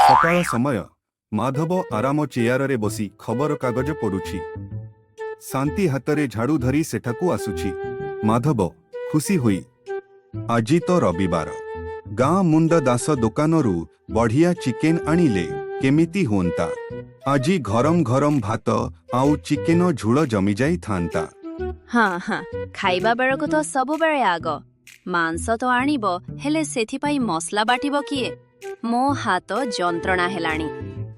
सकाळ समय माधव आराम चेयारे बसी खबर कागज पढ़ुछि। शांति हातरे झाड़ू धरी सेठाकू आसुछि। माधव खुशी हुई आजी तो रविवार गाँ मुंड दास दुकानरू बढ़िया चिकेन आनिले केमिति होंता। आजी घरम घरम भात आउ चिकेन झूल जमी जाई थांता। हाँ हाँ खाइबा बेळकु तो सबु बेळे आग मांस तो आनिबो हेले सेथिपाई मसला बाटिबो किए मो हाथ जंत्रणा हेलाणी।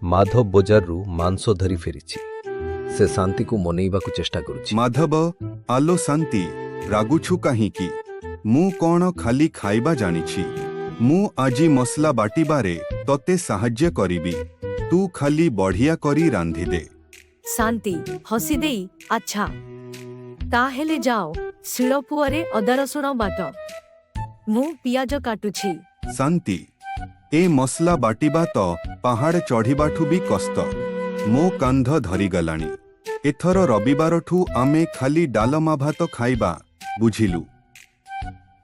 माधव बजाररू मांस धरी फेरिछि। से शांति को मनैबाकू चेष्टा करुछि। माधव आलो शांति रागुछु काहींकी मु कौन खाली खाइबा जानिछि। मु आजी मसला बाटिबारे तोते साहाଯ୍य करिबी तू खाली बढ़िया करी रांधि दे। शांति हसी देई अच्छा ताहेले जाओ शिलपुअरे अदा रसुण बाट मु पियाज काटुछि। शांति ए मसला बाटिबा तो पहाड़ चढ़िबाठू भी कष्ट मो कांध धरी गलानी। एथर रविवारठू आमे खाली डालमा भात खाइबा बुझिलु।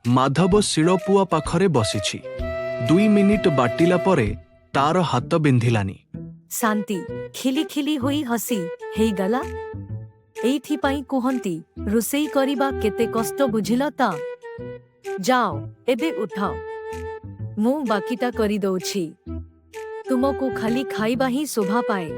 माधव शिलपुआ पाखरे बसिछि। 2 मिनिट बाटिला परे तार हाथ बिंधिलानी। शांति खिली खिली होई हसी हेई गला एइथि पाई कुहंती रुसेई करिबा केते कष्ट बुझिल ता। जाओ एबे उठाओ मु बाकीटा करी दउछि तुमको खाली खाइबा ही शोभा पाए।